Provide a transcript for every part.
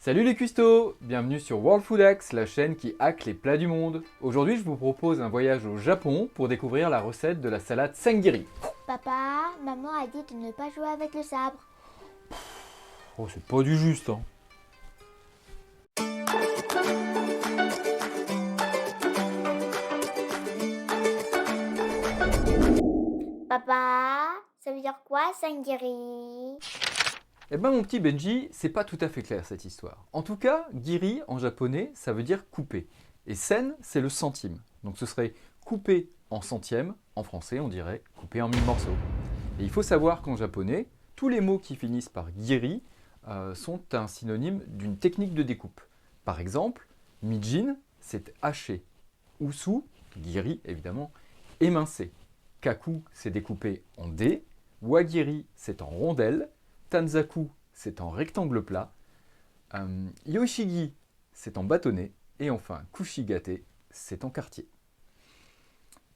Salut les cuistots! Bienvenue sur World Food Hacks, la chaîne qui hack les plats du monde. Aujourd'hui, je vous propose un voyage au Japon pour découvrir la recette de la salade sengiri. Papa, maman a dit de ne pas jouer avec le sabre. Oh, c'est pas du juste, hein. Papa, ça veut dire quoi, sangiri? Eh ben mon petit Benji, c'est pas tout à fait clair cette histoire. En tout cas, giri en japonais, ça veut dire couper. Et sen, c'est le centime. Donc ce serait couper en centièmes, en français on dirait couper en 1000 morceaux. Et il faut savoir qu'en japonais, tous les mots qui finissent par giri sont un synonyme d'une technique de découpe. Par exemple, mijin, c'est haché. Usu, giri évidemment, émincé. Kaku, c'est découpé en dés. Wagiri, c'est en rondelles. Tanzaku, c'est en rectangle plat. Yoshigi, c'est en bâtonnet. Et enfin, Kushigate, c'est en quartier.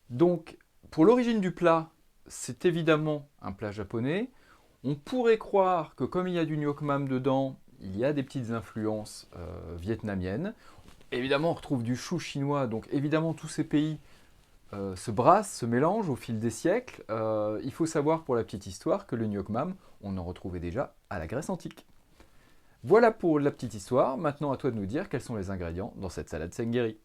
Donc, pour l'origine du plat, c'est évidemment un plat japonais. On pourrait croire que comme il y a du nyokmam dedans, il y a des petites influences vietnamiennes. Évidemment, on retrouve du chou chinois, donc évidemment tous ces pays se brassent, se mélangent au fil des siècles. Il faut savoir pour la petite histoire que le nyokmam, on en retrouvait déjà à la Grèce antique. Voilà pour la petite histoire. Maintenant, à toi de nous dire quels sont les ingrédients dans cette salade sengiri.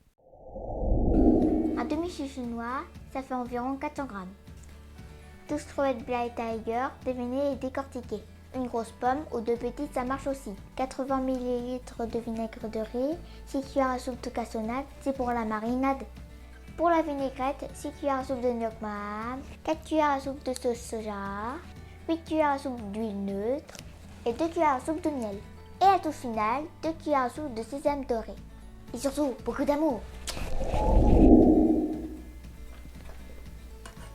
Un demi-chou chinois, ça fait environ 400 grammes. 12 crevettes Black Tiger, déveinées et décortiquées. Une grosse pomme ou deux petites, ça marche aussi. 80 ml de vinaigre de riz, 6 cuillères à soupe de cassonade, c'est pour la marinade. Pour la vinaigrette, 6 cuillères à soupe de nyokmam, 4 cuillères à soupe de sauce soja, 8 cuillères à soupe d'huile neutre et 2 cuillères à soupe de miel. Et à tout final, 2 cuillères à soupe de sésame doré. Et surtout, beaucoup d'amour.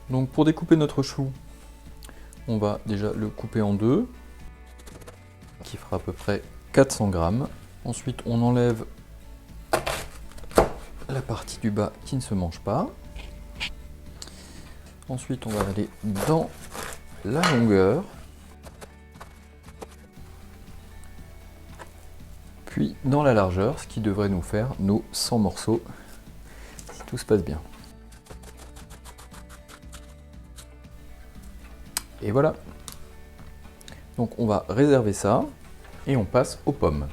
Donc pour découper notre chou, on va déjà le couper en deux, qui fera à peu près 400 grammes. Ensuite, on enlève la partie du bas qui ne se mange pas. Ensuite, on va aller dans la longueur. Puis dans la largeur, ce qui devrait nous faire nos 100 morceaux, si tout se passe bien. Et voilà. Donc on va réserver ça et on passe aux pommes.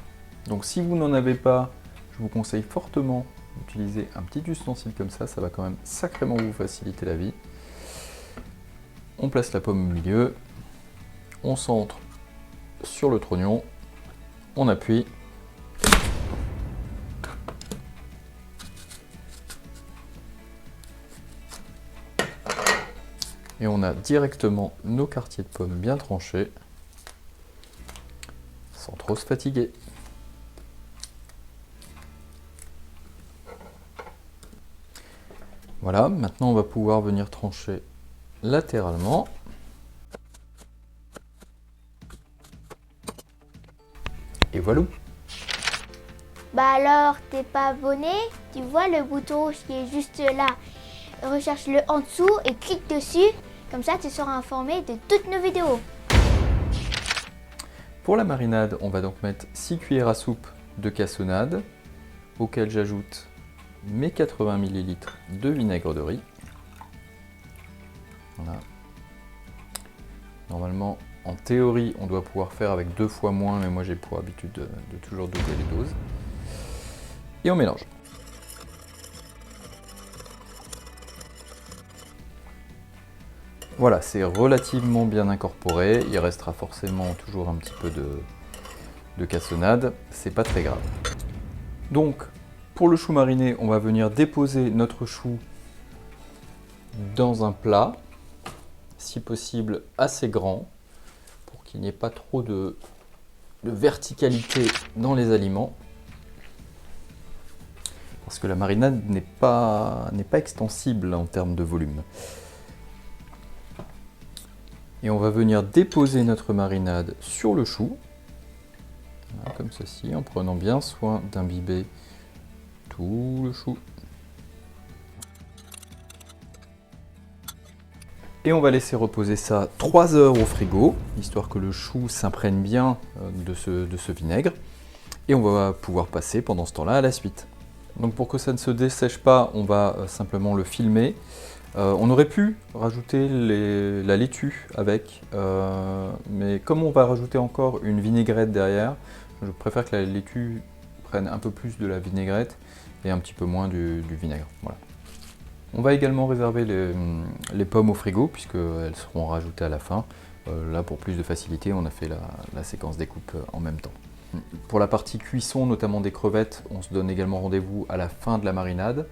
Donc si vous n'en avez pas, je vous conseille fortement d'utiliser un petit ustensile comme ça va quand même sacrément vous faciliter la vie. On place la pomme au milieu, on centre sur le trognon, on appuie. Et on a directement nos quartiers de pommes bien tranchés, sans trop se fatiguer. Voilà, maintenant on va pouvoir venir trancher latéralement. Et voilà. Bah alors, t'es pas abonné? Tu vois le bouton rouge qui est juste là. Recherche-le en dessous et clique dessus. Comme ça, tu seras informé de toutes nos vidéos. Pour la marinade, on va donc mettre 6 cuillères à soupe de cassonade, auquel j'ajoute mes 80 ml de vinaigre de riz. Voilà. Normalement, en théorie, on doit pouvoir faire avec 2 fois moins, mais moi j'ai pour habitude de toujours doubler les doses. Et on mélange. Voilà, c'est relativement bien incorporé. Il restera forcément toujours un petit peu de cassonade. C'est pas très grave. Donc, pour le chou mariné, on va venir déposer notre chou dans un plat, si possible assez grand, pour qu'il n'y ait pas trop de verticalité dans les aliments. Parce que la marinade n'est pas extensible en termes de volume. Et on va venir déposer notre marinade sur le chou, voilà, comme ceci, en prenant bien soin d'imbiber tout le chou. Et on va laisser reposer ça 3 heures au frigo, histoire que le chou s'imprègne bien de ce vinaigre. Et on va pouvoir passer pendant ce temps-là à la suite. Donc pour que ça ne se dessèche pas, on va simplement le filmer. On aurait pu rajouter la laitue avec, mais comme on va rajouter encore une vinaigrette derrière, je préfère que la laitue prenne un peu plus de la vinaigrette et un petit peu moins du vinaigre. Voilà. On va également réserver les pommes au frigo puisqu'elles seront rajoutées à la fin. Là, pour plus de facilité, on a fait la séquence découpe en même temps. Pour la partie cuisson, notamment des crevettes, on se donne également rendez-vous à la fin de la marinade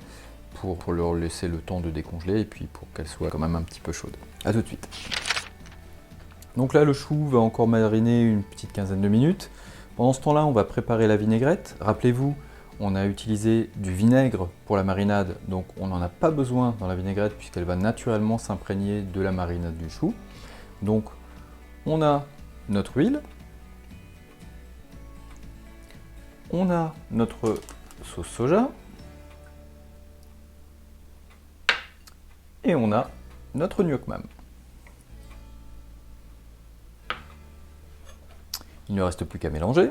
pour leur laisser le temps de décongeler et puis pour qu'elles soient quand même un petit peu chaudes. A tout de suite. Donc là, le chou va encore mariner une petite quinzaine de minutes. Pendant ce temps-là, on va préparer la vinaigrette. Rappelez-vous, on a utilisé du vinaigre pour la marinade, donc on n'en a pas besoin dans la vinaigrette puisqu'elle va naturellement s'imprégner de la marinade du chou. Donc on a notre huile, on a notre sauce soja et on a notre nuoc mam. Il ne reste plus qu'à mélanger.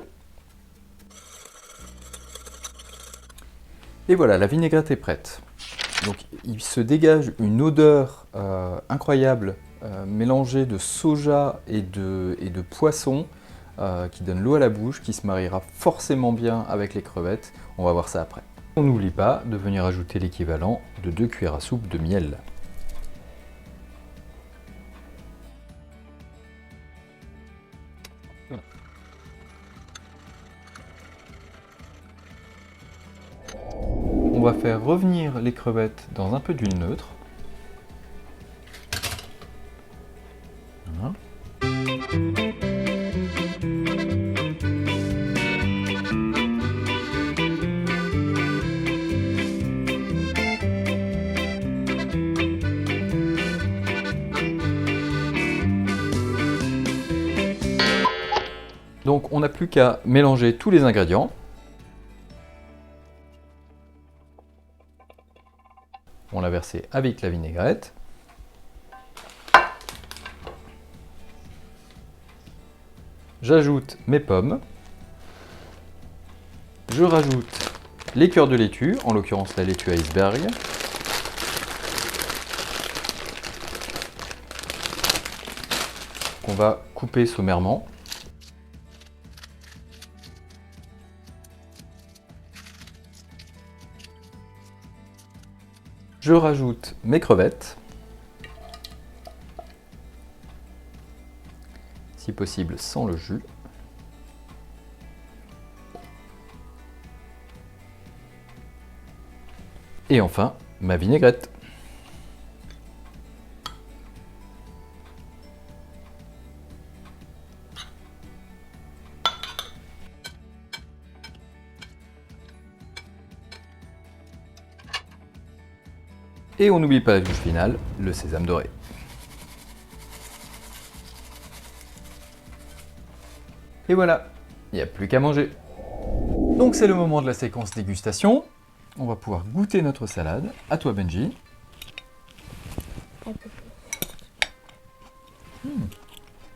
Et voilà, la vinaigrette est prête. Donc il se dégage une odeur incroyable mélangée de soja et de poisson qui donne l'eau à la bouche, qui se mariera forcément bien avec les crevettes. On va voir ça après. On n'oublie pas de venir ajouter l'équivalent de 2 cuillères à soupe de miel. On va faire revenir les crevettes dans un peu d'huile neutre. Voilà. Donc on n'a plus qu'à mélanger tous les ingrédients. On l'a versé avec la vinaigrette. J'ajoute mes pommes. Je rajoute les cœurs de laitue, en l'occurrence la laitue iceberg. Qu'on va couper sommairement. Je rajoute mes crevettes, si possible sans le jus. Et enfin, ma vinaigrette. Et on n'oublie pas la touche finale, le sésame doré. Et voilà, il n'y a plus qu'à manger. Donc c'est le moment de la séquence dégustation. On va pouvoir goûter notre salade. À toi Benji.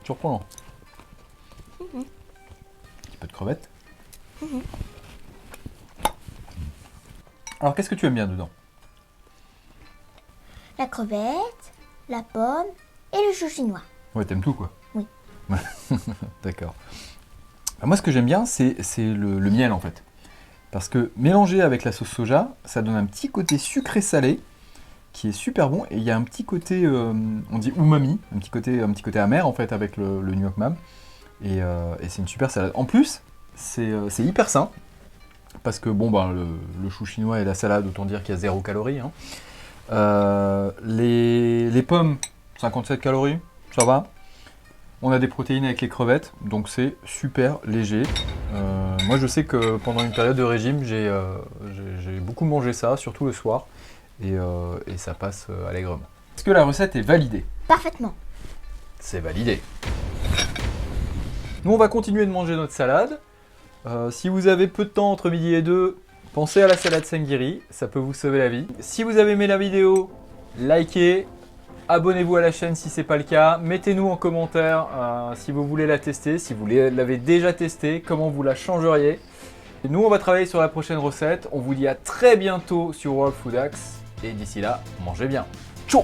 Surprenant. Un petit peu de crevettes. Alors qu'est-ce que tu aimes bien dedans? La crevette, la pomme et le chou chinois. Ouais, t'aimes tout quoi. Oui. D'accord. Moi ce que j'aime bien c'est le miel en fait. Parce que mélangé avec la sauce soja, ça donne un petit côté sucré-salé qui est super bon. Et il y a un petit côté, on dit umami, un petit côté amer en fait avec le nuoc mam. Et c'est une super salade. En plus, c'est hyper sain. Parce que bon, le chou chinois et la salade, autant dire qu'il y a 0 calories. Hein. Les pommes, 57 calories, ça va. On a des protéines avec les crevettes, donc c'est super léger. Moi je sais que pendant une période de régime, j'ai beaucoup mangé ça, surtout le soir, et ça passe allègrement. Est-ce que la recette est validée? Parfaitement. C'est validé. Nous on va continuer de manger notre salade. Si vous avez peu de temps entre midi et 2, pensez à la salade Sengiri, ça peut vous sauver la vie. Si vous avez aimé la vidéo, likez. Abonnez-vous à la chaîne si ce n'est pas le cas. Mettez-nous en commentaire si vous voulez la tester, si vous l'avez déjà testée, comment vous la changeriez. Et nous, on va travailler sur la prochaine recette. On vous dit à très bientôt sur World Food Hacks. Et d'ici là, mangez bien. Ciao!